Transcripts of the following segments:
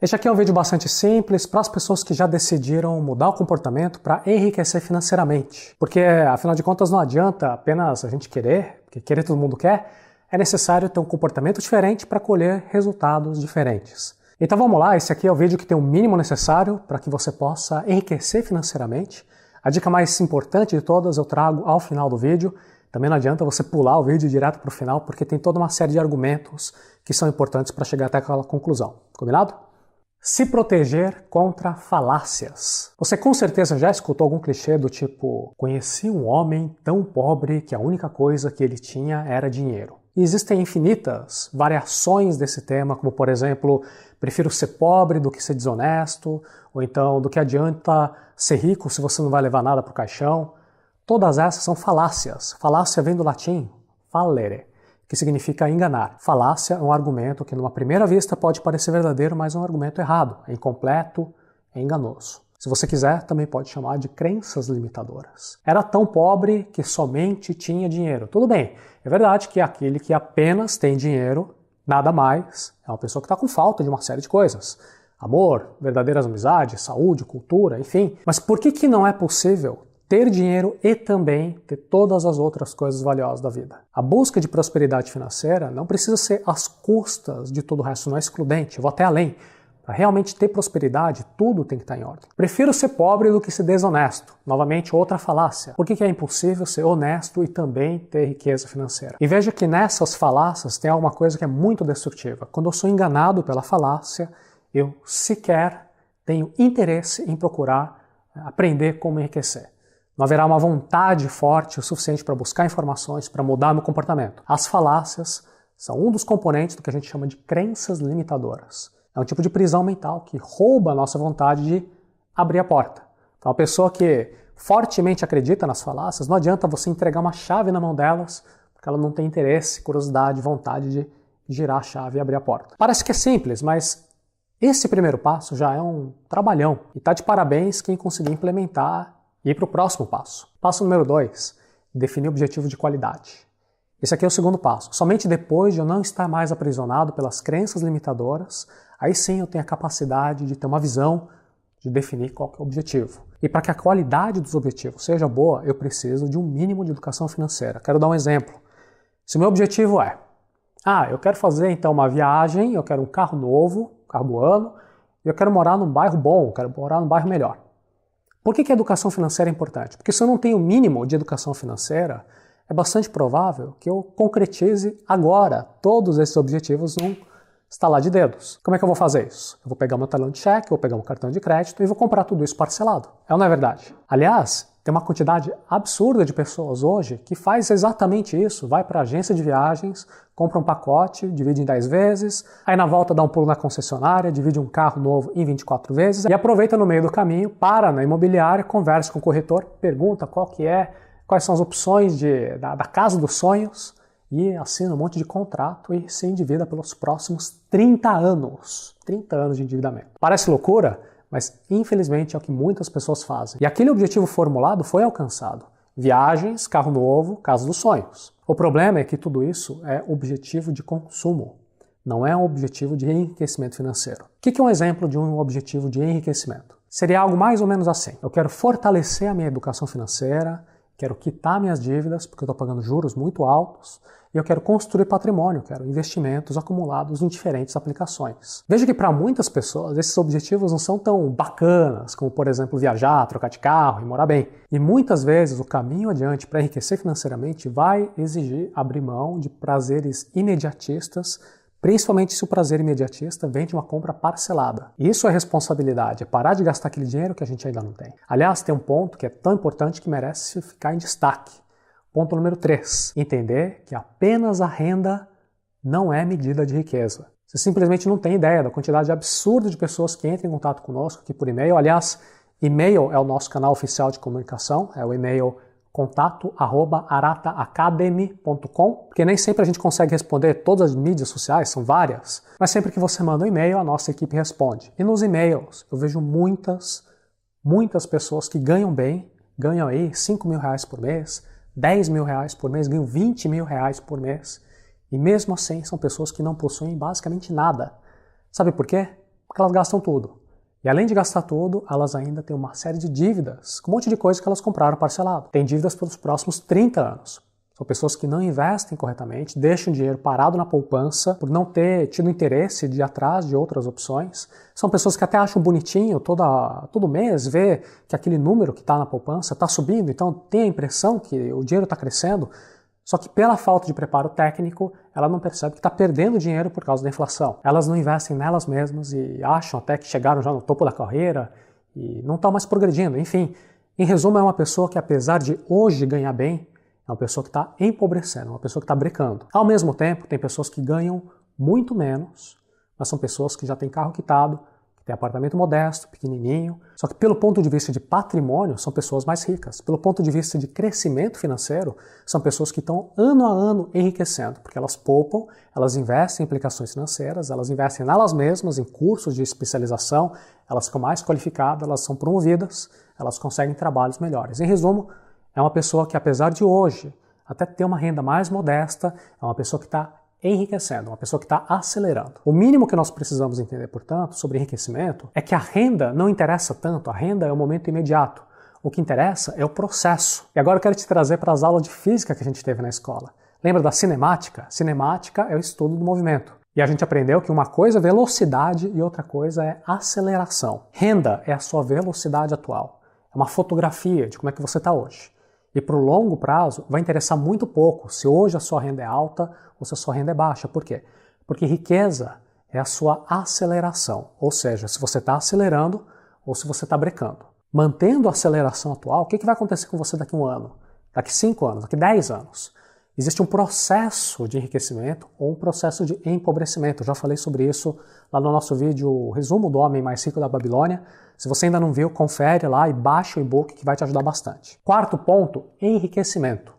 Este aqui é um vídeo bastante simples para as pessoas que já decidiram mudar o comportamento para enriquecer financeiramente. Porque, afinal de contas, não adianta apenas a gente querer, porque querer todo mundo quer, é necessário ter um comportamento diferente para colher resultados diferentes. Então vamos lá, esse aqui é o vídeo que tem o mínimo necessário para que você possa enriquecer financeiramente. A dica mais importante de todas eu trago ao final do vídeo. Também não adianta você pular o vídeo direto para o final, porque tem toda uma série de argumentos que são importantes para chegar até aquela conclusão. Combinado? Se proteger contra falácias. Você com certeza já escutou algum clichê do tipo: conheci um homem tão pobre que a única coisa que ele tinha era dinheiro. E existem infinitas variações desse tema, como por exemplo, prefiro ser pobre do que ser desonesto, ou então do que adianta ser rico se você não vai levar nada para o caixão. Todas essas são falácias. Falácia vem do latim fallere, que significa enganar. Falácia é um argumento que, numa primeira vista, pode parecer verdadeiro, mas é um argumento errado, é incompleto, é enganoso. Se você quiser, também pode chamar de crenças limitadoras. Era tão pobre que somente tinha dinheiro. Tudo bem, é verdade que aquele que apenas tem dinheiro, nada mais, é uma pessoa que está com falta de uma série de coisas. Amor, verdadeiras amizades, saúde, cultura, enfim. Mas por que não é possível ter dinheiro e também ter todas as outras coisas valiosas da vida? A busca de prosperidade financeira não precisa ser às custas de todo o resto, não é excludente. Eu vou até além. Para realmente ter prosperidade, tudo tem que estar em ordem. Prefiro ser pobre do que ser desonesto. Novamente, outra falácia. Por que é impossível ser honesto e também ter riqueza financeira? E veja que nessas falácias tem alguma coisa que é muito destrutiva. Quando eu sou enganado pela falácia, eu sequer tenho interesse em procurar aprender como enriquecer. Não haverá uma vontade forte o suficiente para buscar informações, para mudar meu comportamento. As falácias são um dos componentes do que a gente chama de crenças limitadoras. É um tipo de prisão mental que rouba a nossa vontade de abrir a porta. Então, uma pessoa que fortemente acredita nas falácias, não adianta você entregar uma chave na mão delas, porque ela não tem interesse, curiosidade, vontade de girar a chave e abrir a porta. Parece que é simples, mas esse primeiro passo já é um trabalhão. E está de parabéns quem conseguir implementar e ir para o próximo passo. Passo número 2, definir objetivo de qualidade. Esse aqui é o segundo passo. Somente depois de eu não estar mais aprisionado pelas crenças limitadoras, aí sim eu tenho a capacidade de ter uma visão, de definir qual que é o objetivo. E para que a qualidade dos objetivos seja boa, eu preciso de um mínimo de educação financeira. Quero dar um exemplo. Se o meu objetivo é, eu quero fazer então uma viagem, eu quero um carro novo, carro do ano, e eu quero morar num bairro bom, eu quero morar num bairro melhor. Por que a educação financeira é importante? Porque se eu não tenho o mínimo de educação financeira, é bastante provável que eu concretize agora todos esses objetivos num estalar de dedos. Como é que eu vou fazer isso? Eu vou pegar meu talão de cheque, vou pegar um cartão de crédito e vou comprar tudo isso parcelado. É ou não é verdade? Aliás, tem uma quantidade absurda de pessoas hoje que faz exatamente isso. Vai para a agência de viagens, compra um pacote, divide em 10 vezes, aí na volta dá um pulo na concessionária, divide um carro novo em 24 vezes e aproveita no meio do caminho, para na imobiliária, conversa com o corretor, pergunta quais são as opções da casa dos sonhos e assina um monte de contrato e se endivida pelos próximos 30 anos. 30 anos de endividamento. Parece loucura? Mas, infelizmente, é o que muitas pessoas fazem. E aquele objetivo formulado foi alcançado. Viagens, carro novo, casa dos sonhos. O problema é que tudo isso é objetivo de consumo. Não é um objetivo de enriquecimento financeiro. O que é um exemplo de um objetivo de enriquecimento? Seria algo mais ou menos assim. Eu quero fortalecer a minha educação financeira, quero quitar minhas dívidas, porque eu estou pagando juros muito altos, e eu quero construir patrimônio, quero investimentos acumulados em diferentes aplicações. Veja que para muitas pessoas esses objetivos não são tão bacanas, como por exemplo viajar, trocar de carro e morar bem. E muitas vezes o caminho adiante para enriquecer financeiramente vai exigir abrir mão de prazeres imediatistas, principalmente se o prazer imediatista vem de uma compra parcelada. Isso é responsabilidade, é parar de gastar aquele dinheiro que a gente ainda não tem. Aliás, tem um ponto que é tão importante que merece ficar em destaque. Ponto número 3. Entender que apenas a renda não é medida de riqueza. Você simplesmente não tem ideia da quantidade absurda de pessoas que entram em contato conosco aqui por e-mail. Aliás, e-mail é o nosso canal oficial de comunicação, é o e-mail contato@arataacademy.com, porque nem sempre a gente consegue responder todas as mídias sociais, são várias, mas sempre que você manda um e-mail, a nossa equipe responde. E nos e-mails eu vejo muitas pessoas que ganham bem, ganham aí R$5.000 por mês, R$10.000 por mês, ganham R$20.000 por mês, e mesmo assim são pessoas que não possuem basicamente nada. Sabe por quê? Porque elas gastam tudo. E além de gastar tudo, elas ainda têm uma série de dívidas, com um monte de coisa que elas compraram parcelado. Tem dívidas pelos próximos 30 anos. São pessoas que não investem corretamente, deixam o dinheiro parado na poupança por não ter tido interesse de ir atrás de outras opções. São pessoas que até acham bonitinho todo mês ver que aquele número que está na poupança está subindo, então tem a impressão que o dinheiro está crescendo. Só que pela falta de preparo técnico, ela não percebe que está perdendo dinheiro por causa da inflação. Elas não investem nelas mesmas e acham até que chegaram já no topo da carreira e não estão mais progredindo. Enfim, em resumo, é uma pessoa que apesar de hoje ganhar bem, é uma pessoa que está empobrecendo, uma pessoa que está brecando. Ao mesmo tempo, tem pessoas que ganham muito menos, mas são pessoas que já têm carro quitado, que têm apartamento modesto, pequenininho. Só que pelo ponto de vista de patrimônio, são pessoas mais ricas. Pelo ponto de vista de crescimento financeiro, são pessoas que estão ano a ano enriquecendo, porque elas poupam, elas investem em aplicações financeiras, elas investem nelas mesmas, em cursos de especialização, elas ficam mais qualificadas, elas são promovidas, elas conseguem trabalhos melhores. Em resumo, é uma pessoa que, apesar de hoje até ter uma renda mais modesta, é uma pessoa que está enriquecendo, uma pessoa que está acelerando. O mínimo que nós precisamos entender, portanto, sobre enriquecimento é que a renda não interessa tanto, a renda é o momento imediato. O que interessa é o processo. E agora eu quero te trazer para as aulas de física que a gente teve na escola. Lembra da cinemática? Cinemática é o estudo do movimento. E a gente aprendeu que uma coisa é velocidade e outra coisa é aceleração. Renda é a sua velocidade atual. É uma fotografia de como é que você está hoje. E para o longo prazo vai interessar muito pouco se hoje a sua renda é alta ou se a sua renda é baixa. Por quê? Porque riqueza é a sua aceleração, ou seja, se você está acelerando ou se você está brecando. Mantendo a aceleração atual, o que vai acontecer com você daqui a 1 ano, daqui 5 anos, daqui 10 anos? Existe um processo de enriquecimento ou um processo de empobrecimento. Eu já falei sobre isso lá no nosso vídeo, o resumo do Homem Mais Rico da Babilônia. Se você ainda não viu, confere lá e baixa o e-book que vai te ajudar bastante. Quarto ponto, enriquecimento.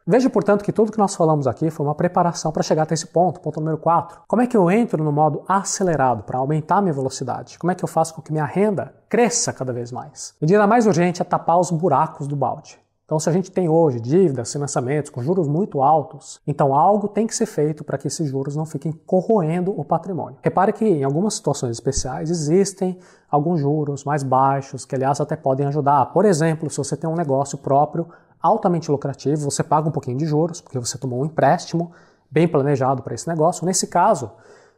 Veja, portanto, que tudo que nós falamos aqui foi uma preparação para chegar até esse ponto, ponto número 4. Como é que eu entro no modo acelerado para aumentar a minha velocidade? Como é que eu faço com que minha renda cresça cada vez mais? A medida mais urgente é tapar os buracos do balde. Então, se a gente tem hoje dívidas, financiamentos com juros muito altos, então algo tem que ser feito para que esses juros não fiquem corroendo o patrimônio. Repare que em algumas situações especiais existem alguns juros mais baixos, que aliás até podem ajudar. Por exemplo, se você tem um negócio próprio altamente lucrativo, você paga um pouquinho de juros, porque você tomou um empréstimo bem planejado para esse negócio. Nesse caso,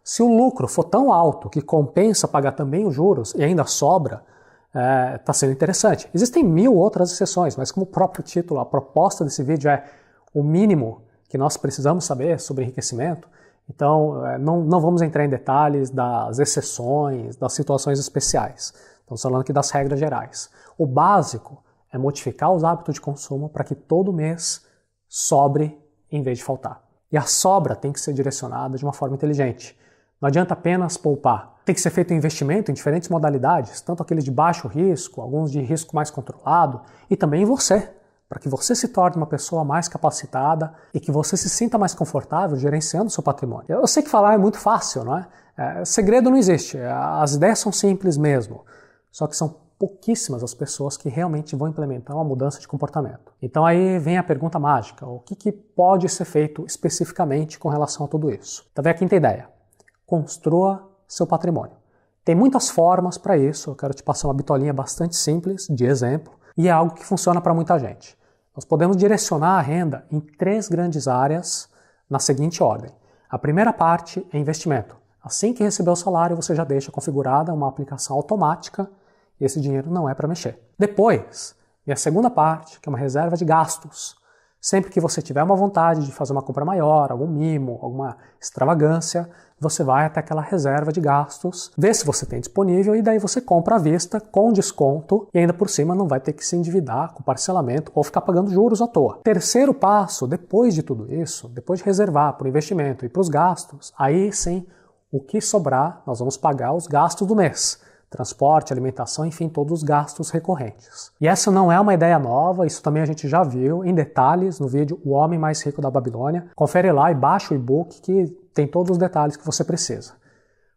se o lucro for tão alto que compensa pagar também os juros e ainda sobra, está sendo interessante. Existem 1000 outras exceções, mas como o próprio título, a proposta desse vídeo é o mínimo que nós precisamos saber sobre enriquecimento, então não vamos entrar em detalhes das exceções, das situações especiais. Estamos falando aqui das regras gerais. O básico é modificar os hábitos de consumo para que todo mês sobre em vez de faltar. E a sobra tem que ser direcionada de uma forma inteligente. Não adianta apenas poupar. Tem que ser feito um investimento em diferentes modalidades, tanto aqueles de baixo risco, alguns de risco mais controlado, e também em você, para que você se torne uma pessoa mais capacitada e que você se sinta mais confortável gerenciando o seu patrimônio. Eu sei que falar é muito fácil, não é? Segredo não existe, as ideias são simples mesmo, só que são pouquíssimas as pessoas que realmente vão implementar uma mudança de comportamento. Então aí vem a pergunta mágica, o que pode ser feito especificamente com relação a tudo isso? Então vem a quinta ideia. Construa seu patrimônio. Tem muitas formas para isso, eu quero te passar uma bitolinha bastante simples, de exemplo, e é algo que funciona para muita gente. Nós podemos direcionar a renda em 3 grandes áreas na seguinte ordem. A primeira parte é investimento. Assim que receber o salário, você já deixa configurada uma aplicação automática e esse dinheiro não é para mexer. Depois, vem a segunda parte, que é uma reserva de gastos. Sempre que você tiver uma vontade de fazer uma compra maior, algum mimo, alguma extravagância, você vai até aquela reserva de gastos, vê se você tem disponível e daí você compra à vista com desconto e ainda por cima não vai ter que se endividar com parcelamento ou ficar pagando juros à toa. Terceiro passo, depois de tudo isso, depois de reservar para o investimento e para os gastos, aí sim, o que sobrar, nós vamos pagar os gastos do mês. Transporte, alimentação, enfim, todos os gastos recorrentes. E essa não é uma ideia nova, isso também a gente já viu em detalhes no vídeo O Homem Mais Rico da Babilônia. Confere lá e baixa o e-book que tem todos os detalhes que você precisa.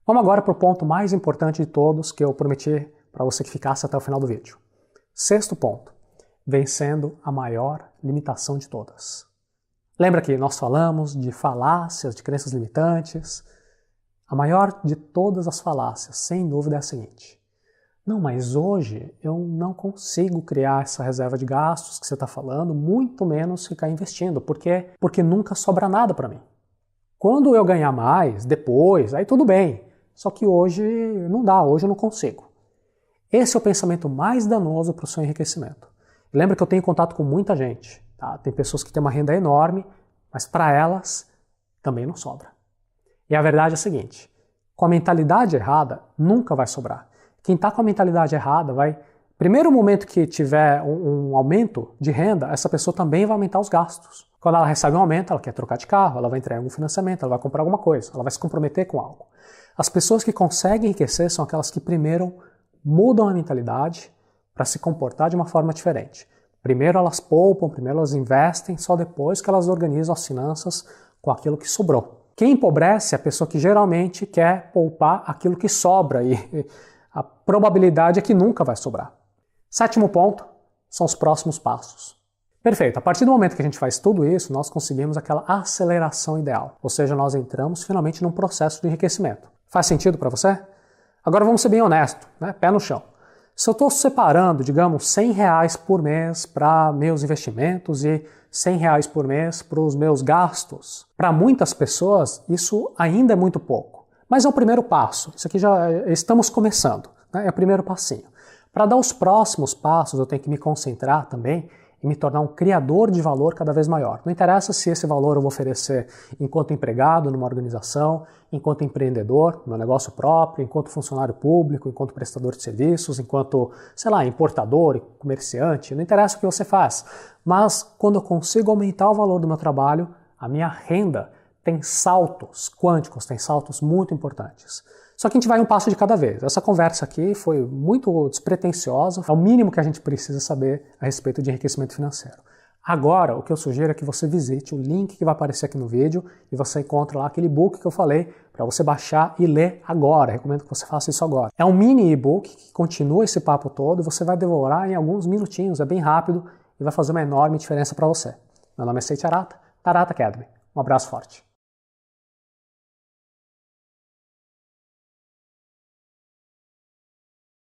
Vamos agora para o ponto mais importante de todos que eu prometi para você que ficasse até o final do vídeo. Sexto ponto, vencendo a maior limitação de todas. Lembra que nós falamos de falácias, de crenças limitantes? A maior de todas as falácias, sem dúvida, é a seguinte: não, mas hoje eu não consigo criar essa reserva de gastos que você está falando, muito menos ficar investindo, porque nunca sobra nada para mim. Quando eu ganhar mais, depois, aí tudo bem. Só que hoje não dá, hoje eu não consigo. Esse é o pensamento mais danoso para o seu enriquecimento. Lembra que eu tenho contato com muita gente, tá? Tem pessoas que têm uma renda enorme, mas para elas também não sobra. E a verdade é a seguinte: com a mentalidade errada, nunca vai sobrar. Quem está com a mentalidade errada vai... Primeiro momento que tiver um aumento de renda, essa pessoa também vai aumentar os gastos. Quando ela recebe um aumento, ela quer trocar de carro, ela vai entregar algum financiamento, ela vai comprar alguma coisa, ela vai se comprometer com algo. As pessoas que conseguem enriquecer são aquelas que primeiro mudam a mentalidade para se comportar de uma forma diferente. Primeiro elas poupam, primeiro elas investem, só depois que elas organizam as finanças com aquilo que sobrou. Quem empobrece é a pessoa que geralmente quer poupar aquilo que sobra e a probabilidade é que nunca vai sobrar. 7º ponto são os próximos passos. Perfeito, a partir do momento que a gente faz tudo isso, nós conseguimos aquela aceleração ideal, ou seja, nós entramos finalmente num processo de enriquecimento. Faz sentido para você? Agora vamos ser bem honestos, né? Pé no chão. Se eu estou separando, digamos, R$100 por mês para meus investimentos e R$100 por mês para os meus gastos, para muitas pessoas isso ainda é muito pouco. Mas é o primeiro passo, isso aqui já estamos começando, né? É o primeiro passinho. Para dar os próximos passos eu tenho que me concentrar também e me tornar um criador de valor cada vez maior. Não interessa se esse valor eu vou oferecer enquanto empregado numa organização, enquanto empreendedor, no meu negócio próprio, enquanto funcionário público, enquanto prestador de serviços, enquanto, sei lá, importador, comerciante, não interessa o que você faz. Mas quando eu consigo aumentar o valor do meu trabalho, a minha renda tem saltos quânticos, tem saltos muito importantes. Só que a gente vai um passo de cada vez. Essa conversa aqui foi muito despretensiosa, é o mínimo que a gente precisa saber a respeito de enriquecimento financeiro. Agora, o que eu sugiro é que você visite o link que vai aparecer aqui no vídeo e você encontra lá aquele e-book que eu falei para você baixar e ler agora. Eu recomendo que você faça isso agora. É um mini e-book que continua esse papo todo e você vai devorar em alguns minutinhos, é bem rápido e vai fazer uma enorme diferença para você. Meu nome é Seiji Arata, da Arata Academy. Um abraço forte.